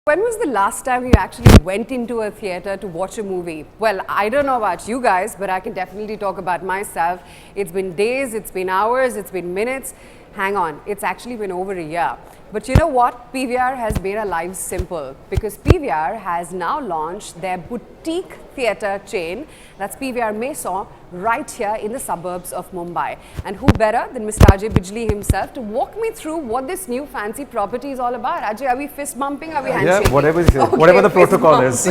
When was the last time you actually went into a theatre to watch a movie? Well, I don't know about you guys, but I can definitely talk about myself. It's been days, it's been hours, it's been minutes. Hang on, it's actually been over a year. But you know what? PVR has made our lives simple because PVR has now launched their boutique theatre chain, that's PVR Maison, right here in the suburbs of Mumbai. And who better than Mr. Ajay Bijli himself to walk me through what this new fancy property is all about. Ajay, are we fist bumping? Are we handshaking? Yeah, whatever, Okay, whatever the protocol is.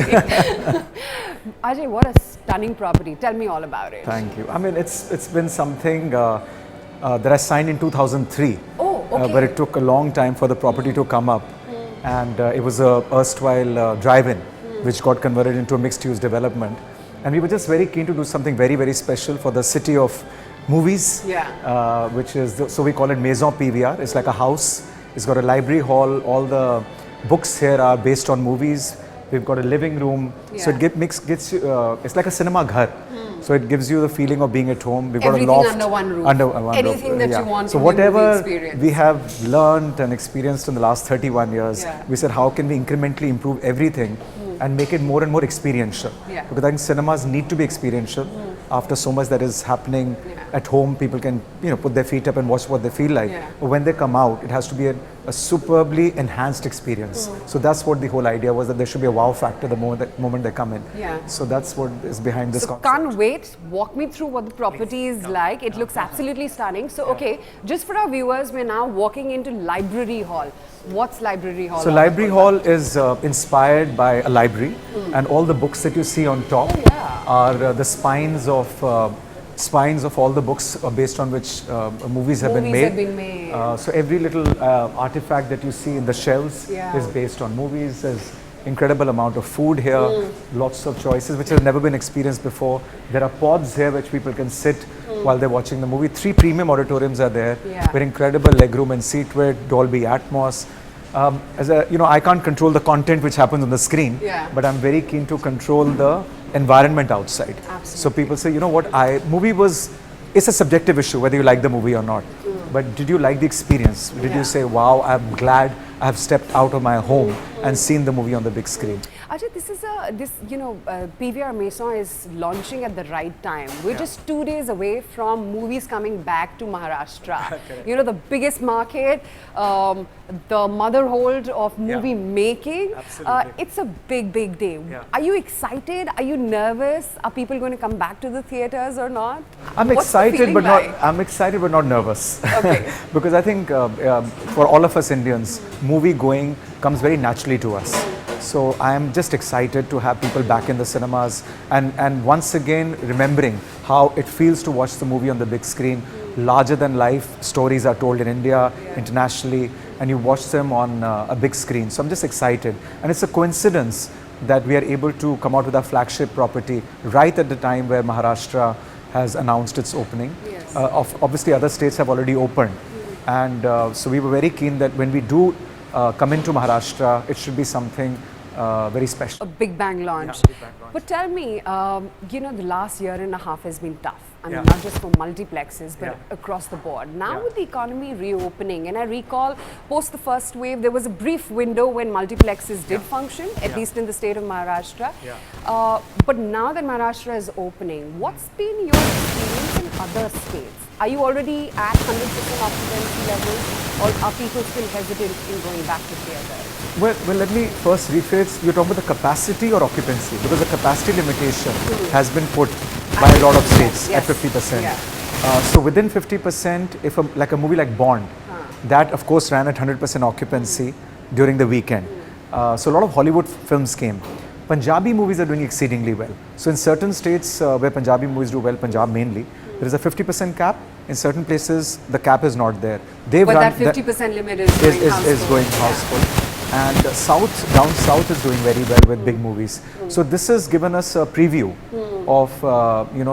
Ajay, what a stunning property. Tell me all about it. Thank you. I mean, it's been something that I signed in 2003. Oh, okay. But it took a long time for the property to come up. And it was a erstwhile drive-in, which got converted into a mixed-use development. And we were just very keen to do something very, very special for the city of movies, which is, so we call it Maison PVR. It's like a house. It's got a library hall. All the books here are based on movies. We've got a living room. So it gets it's like a cinema ghar. So it gives you the feeling of being at home. We've Everything got a loft. under one roof. Under one Anything roof. that you want So from the movie whatever experience. we have learned and experienced in the last 31 years, we said how can we incrementally improve everything and make it more and more experiential. Because I think cinemas need to be experiential. After so much that is happening at home, people can put their feet up and watch what they feel like. But when they come out, it has to be a superbly enhanced experience. So that's what the whole idea was, that there should be a wow factor the moment they come in. So that's what is behind this concept. Can't wait. Walk me through what the property is like. It looks absolutely stunning. So, okay, just for our viewers, we're now walking into Library Hall. What's Library Hall? So Library Hall is inspired by a library, and all the books that you see on top are the spines of all the books based on which movies have been made. So every little artifact that you see in the shelves is based on movies. There's incredible amount of food here, lots of choices which have never been experienced before. There are pods here which people can sit while they're watching the movie. 3 premium auditoriums are there with incredible legroom and seat width, Dolby Atmos. I can't control the content which happens on the screen, but I'm very keen to control the environment outside. So people say, it's a subjective issue whether you like the movie or not. But did you like the experience? Did you say, wow, I'm glad I have stepped out of my home and seen the movie on the big screen? Ajay, PVR Maison is launching at the right time. We're just 2 days away from movies coming back to Maharashtra. The biggest market, the motherhold of movie making. It's a big, big day. Are you excited? Are you nervous? Are people going to come back to the theaters or not? I'm excited, but not nervous. Because I think for all of us Indians, movie going comes very naturally to us. So I am just excited to have people back in the cinemas and once again remembering how it feels to watch the movie on the big screen. Larger than life stories are told in India, internationally, and you watch them on a big screen. So I'm just excited, and it's a coincidence that we are able to come out with our flagship property right at the time where Maharashtra has announced its opening. Obviously other states have already opened, and so we were very keen that when we do come into Maharashtra, it should be something very special. A big bang launch. But tell me, the last year and a half has been tough. I mean, not just for multiplexes, but across the board. Now with the economy reopening, and I recall post the first wave, there was a brief window when multiplexes did function, at least in the state of Maharashtra. But now that Maharashtra is opening, what's been your experience in other states? Are you already at 100% occupancy levels, or are people still hesitant in going back to theatres? Well, let me first rephrase. You're talking about the capacity or occupancy? Because the capacity limitation has been put by a lot of states at 50%. So within 50%, if like a movie like Bond, that of course ran at 100% occupancy during the weekend. So a lot of Hollywood films came. Punjabi movies are doing exceedingly well. So in certain states where Punjabi movies do well, Punjab mainly, there is a 50% cap. In certain places, the cap is not there. But that 50% limit is going houseful. And down south is doing very well with big movies. So this has given us a preview of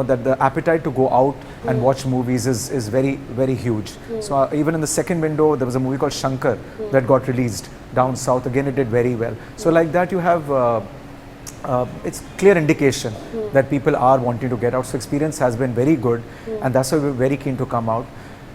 that the appetite to go out and watch movies is very, very huge. So even in the second window, there was a movie called Shankar that got released down south. Again, it did very well. So like that, you have it's clear indication that people are wanting to get out. So experience has been very good, and that's why we're very keen to come out.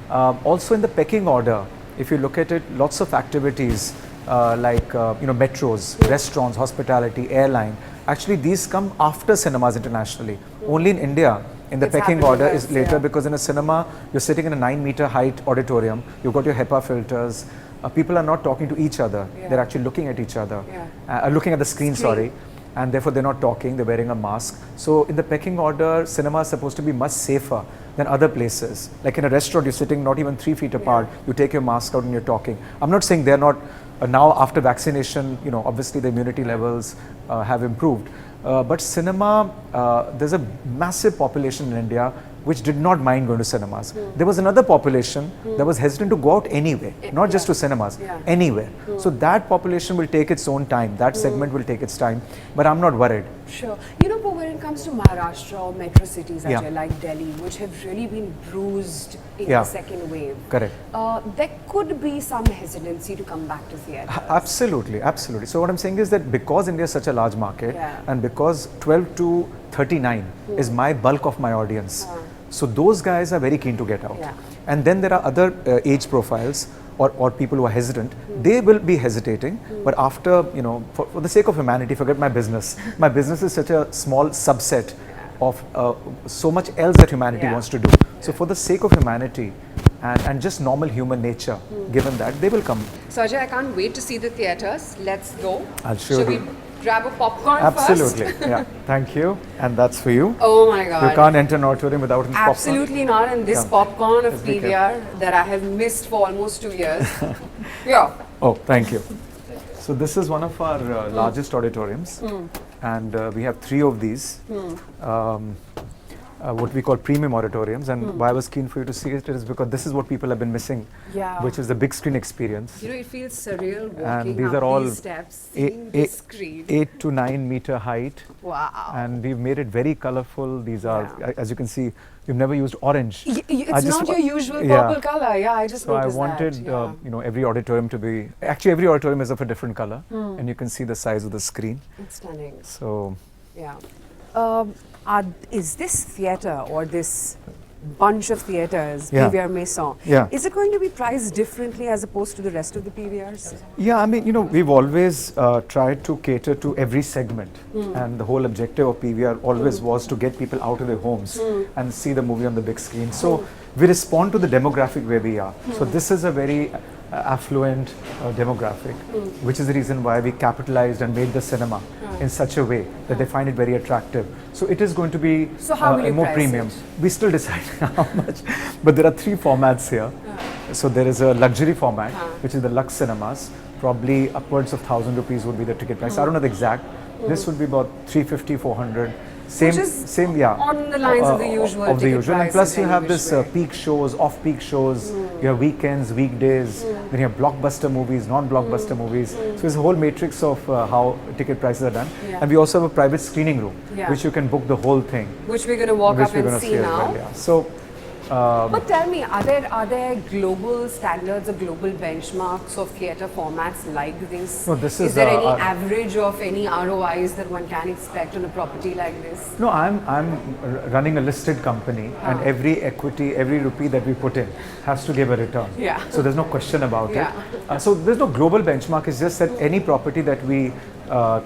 Also in the pecking order, if you look at it, lots of activities metros, restaurants, hospitality, airline. Actually, these come after cinemas internationally. Only in India, in the It's pecking happened order to us, is later yeah. because in a cinema, you're sitting in a 9-meter height auditorium. You've got your HEPA filters. People are not talking to each other. Yeah. They're actually looking at each other, Yeah. looking at the screen, sorry. And therefore, they're not talking. They're wearing a mask. So, in the pecking order, cinema is supposed to be much safer than other places. Like in a restaurant, you're sitting not even 3 feet apart. You take your mask out and you're talking. I'm not saying they're not now after vaccination. Obviously the immunity levels have improved. But cinema, there's a massive population in India which did not mind going to cinemas. There was another population that was hesitant to go out anyway, not just to cinemas, anywhere. So that population will take its own time, that segment will take its time, but I'm not worried. Sure. But when it comes to Maharashtra or metro cities, Ajay, Yeah. like Delhi, which have really been bruised in Yeah. the second wave, Correct. there could be some hesitancy to come back to theatre. Absolutely, absolutely. So what I'm saying is that because India is such a large market and because 12 to 39 is my bulk of my audience, so those guys are very keen to get out. Yeah. And then there are other age profiles or people who are hesitant. They will be hesitating, but after, for the sake of humanity, forget my business. My business is such a small subset of so much else that humanity wants to do. So for the sake of humanity and just normal human nature, given that, they will come. So Ajay, I can't wait to see the theatres. Let's go. I'll show Shall you. we grab a popcorn Absolutely, first? yeah. Thank you. And that's for you. Oh my God. You can't enter an auditorium without popcorn. Absolutely not. And this Come. popcorn of Let's be PVR that I have missed for almost 2 years. Yeah. Oh, thank you. So this is one of our largest auditoriums, and we have 3 of these, what we call premium auditoriums. And why I was keen for you to see it is because this is what people have been missing, which is the big screen experience. It feels surreal walking And these up are all these steps, seeing the screen. 8 to 9 meter height. Wow. And we've made it very colorful. These are, as you can see, we've never used orange. It's not your usual purple color. Yeah, I just noticed I wanted, that. every auditorium to be, actually every auditorium is of a different color. And you can see the size of the screen. It's stunning. So, yeah. Is this theatre or this bunch of theatres, PVR Maison, is it going to be priced differently as opposed to the rest of the PVRs? yeah, I mean, we've always tried to cater to every segment. And the whole objective of PVR always was to get people out of their homes and see the movie on the big screen. So we respond to the demographic where we are. So this is a very affluent demographic, which is the reason why we capitalized and made the cinema in such a way that they find it very attractive. So it is going to be how will you more price premium. it? We still decide how much, but there are 3 formats here. So there is a luxury format, which is the Lux Cinemas. Probably upwards of 1,000 rupees would be the ticket price. I don't know the exact. This would be about 350, 400. Same, yeah. On the lines of the usual of the ticket usual. And prices plus you any have which this way. peak shows, off-peak shows, you have weekends, weekdays, then you have blockbuster movies, non-blockbuster movies. So there's a whole matrix of how ticket prices are done. And we also have a private screening room, which you can book the whole thing. Which we're going to walk up and see as now. well, yeah. So, but tell me, are there global standards or global benchmarks of theatre formats like this? No, this is is, there any average of any ROIs that one can expect on a property like this? no, I'm running a listed company, and every equity, every rupee that we put in has to give a return. Yeah. So there's no question about it. So there's no global benchmark. It's just that any property that we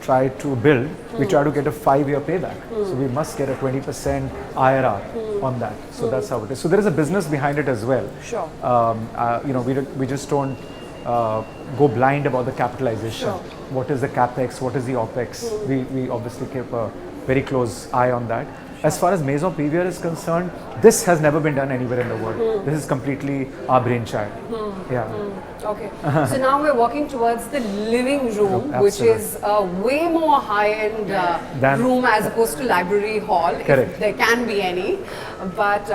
try to build, we try to get a 5-year payback. So we must get a 20% IRR on that. So that's how it is. So there is a business behind it as well. Sure. We just don't go blind about the capitalization. Sure. What is the capex? What is the opex? We obviously keep a very close eye on that. As far as Maison PVR is concerned, this has never been done anywhere in the world. This is completely our brainchild. Yeah. Okay. So now we're walking towards the living room, which is a way more high-end room as opposed to library hall, if there can be any. But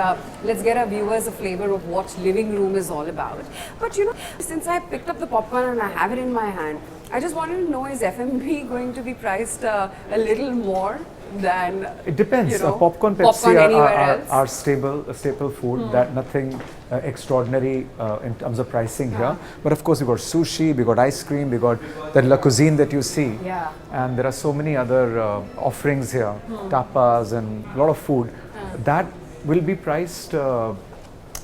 let's get our viewers a flavor of what living room is all about. But since I picked up the popcorn and I have it in my hand, I just wanted to know, is F&B going to be priced a little more than, it depends. Popcorn, Pepsi are staple food. That nothing extraordinary in terms of pricing here. But of course, we got sushi, we got ice cream, we got the La Cuisine that you see. Yeah. And there are so many other offerings here, tapas and a lot of food. That will be priced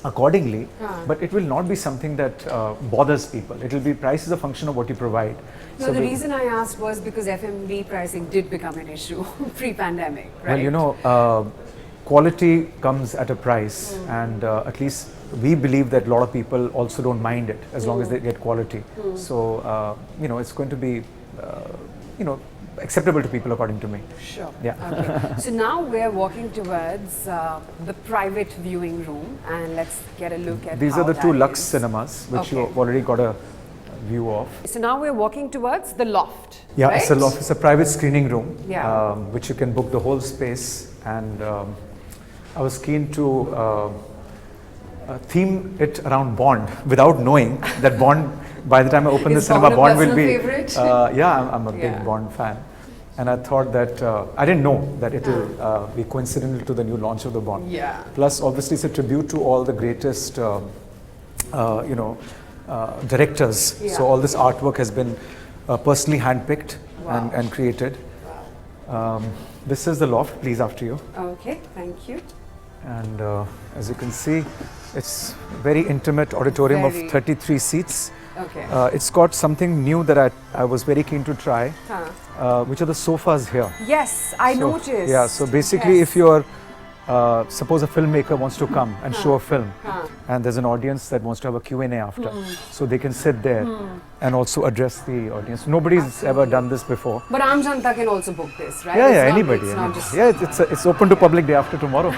accordingly, but it will not be something that bothers people. It will be price is a function of what you provide. No, the reason I asked was because F&B pricing did become an issue pre-pandemic, right? Well, you know, quality comes at a price, and at least we believe that a lot of people also don't mind it as long as they get quality. So, you know, it's going to be, you know, acceptable to people according to me. Sure. Yeah. Okay. So now we're walking towards the private viewing room, and let's get a look at These are the two Lux cinemas, which you've already got a view of. So now we're walking towards the loft. Yeah, right? it's a loft. It's a private screening room, which you can book the whole space. And I was keen to theme it around Bond without knowing that Bond. By the time I open the cinema, Bond will be. Yeah, I'm a big Bond fan, and I thought that I didn't know that it will be coincidental to the new launch of the Bond. Yeah. Plus, obviously, it's a tribute to all the greatest, you know, directors. Yeah. So all this artwork has been personally handpicked Wow. and created. Wow. This is the loft. Please, after you. Okay, thank you. And as you can see, it's very intimate auditorium of 33 seats. Okay. It's got something new that I was very keen to try, which are the sofas here. Yes, I noticed. Yeah, so basically if you're, suppose a filmmaker wants to come and show a film, and there's an audience that wants to have a Q&A after, so they can sit there and also address the audience. Nobody's ever done this before. But Aam Janta can also book this, right? Yeah, It's yeah, not- anybody. It's not just It's open to public day after tomorrow.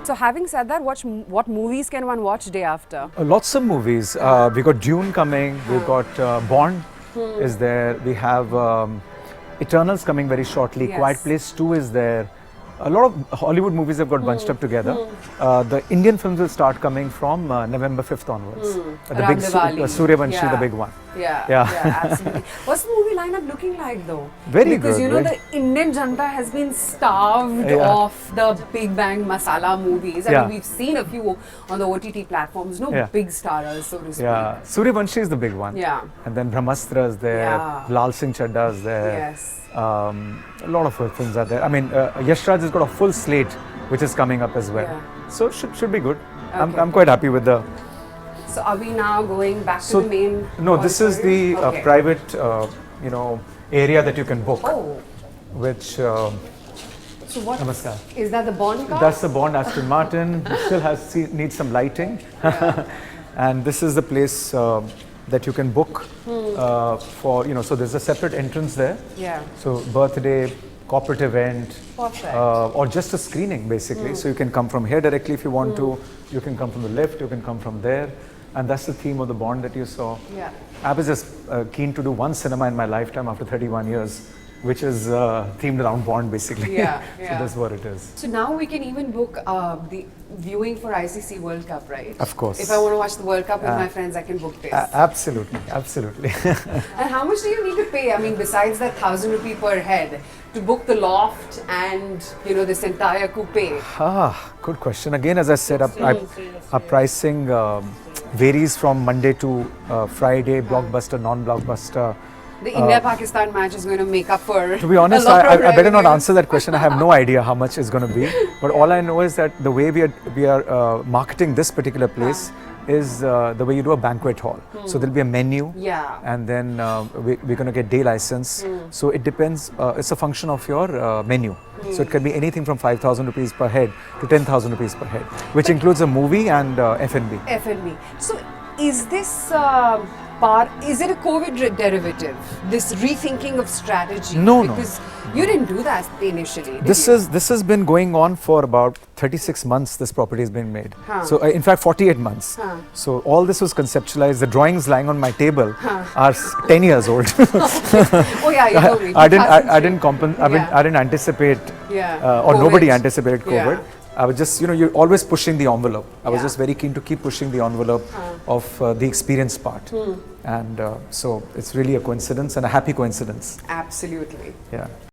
So having said that, what movies can one watch day after? Lots of movies. We got Dune coming. We got Bond is there. We have Eternals coming very shortly. Yes. Quiet Place 2 is there. A lot of Hollywood movies have got bunched up together. The Indian films will start coming from November 5th onwards. The Around big Diwali. Suryavanshi, the big one. Yeah, absolutely. What's the movie lineup looking like though? Very because good, you know very- the Indian Janta has been starved of the Big Bang Masala movies. I mean, we've seen a few on the OTT platforms. No big stars, so to speak. Yeah, Suryavanshi is the big one. Yeah. And then Brahmastra is there. Yeah. Lal Singh Chadda is there. Yes. A lot of films are there. I mean, Yash Raj has got a full slate which is coming up as well. Yeah. So it should be good. Okay. I'm quite happy with the. So are we now going back to the main? No, this is the auditorium? private, you know, area that you can book. Oh. Which. So what Namaskar. is that? The Bond car? That's the Bond Aston Martin. It still needs some lighting. And this is the place that you can book for, you know, so there's a separate entrance there. Yeah. So birthday, corporate event, Perfect. or just a screening basically. So you can come from here directly if you want to. You can come from the left, you can come from there. And that's the theme of the Bond that you saw. Yeah. I was just keen to do one cinema in my lifetime after 31 years, which is themed around Bond basically. Yeah, So yeah. that's what it is. So now we can even book the viewing for ICC World Cup, right? Of course. If I want to watch the World Cup with my friends, I can book this. Absolutely, absolutely. And how much do you need to pay? I mean, besides that 1,000 rupee per head, to book the loft and, you know, this entire coupe? Good question. Again, as I said, our pricing varies from Monday to Friday, blockbuster, non-blockbuster. The India-Pakistan match is going to make up for. To be honest, a lot of I better not revenue. answer that question. I have no idea how much it's going to be. But all I know is that the way we are marketing this particular place is the way you do a banquet hall. So there'll be a menu. Yeah. And then we're going to get day license. So it depends. It's a function of your menu. So it can be anything from 5,000 rupees per head to 10,000 rupees per head, which includes a movie and F&B. F&B. So is this is it a COVID derivative? This rethinking of strategy? No. Because you didn't do that initially. did This you? has been going on for about 36 months. This property has been made. So in fact 48 months. So all this was conceptualized. The drawings lying on my table are 10 years old. Oh yeah, you told me. I 2003. didn't anticipate or COVID. nobody anticipated COVID. Yeah. I was just, you know, you're always pushing the envelope. I was Yeah. just very keen to keep pushing the envelope of the experience part. And so it's really a coincidence and a happy coincidence. Absolutely. Yeah.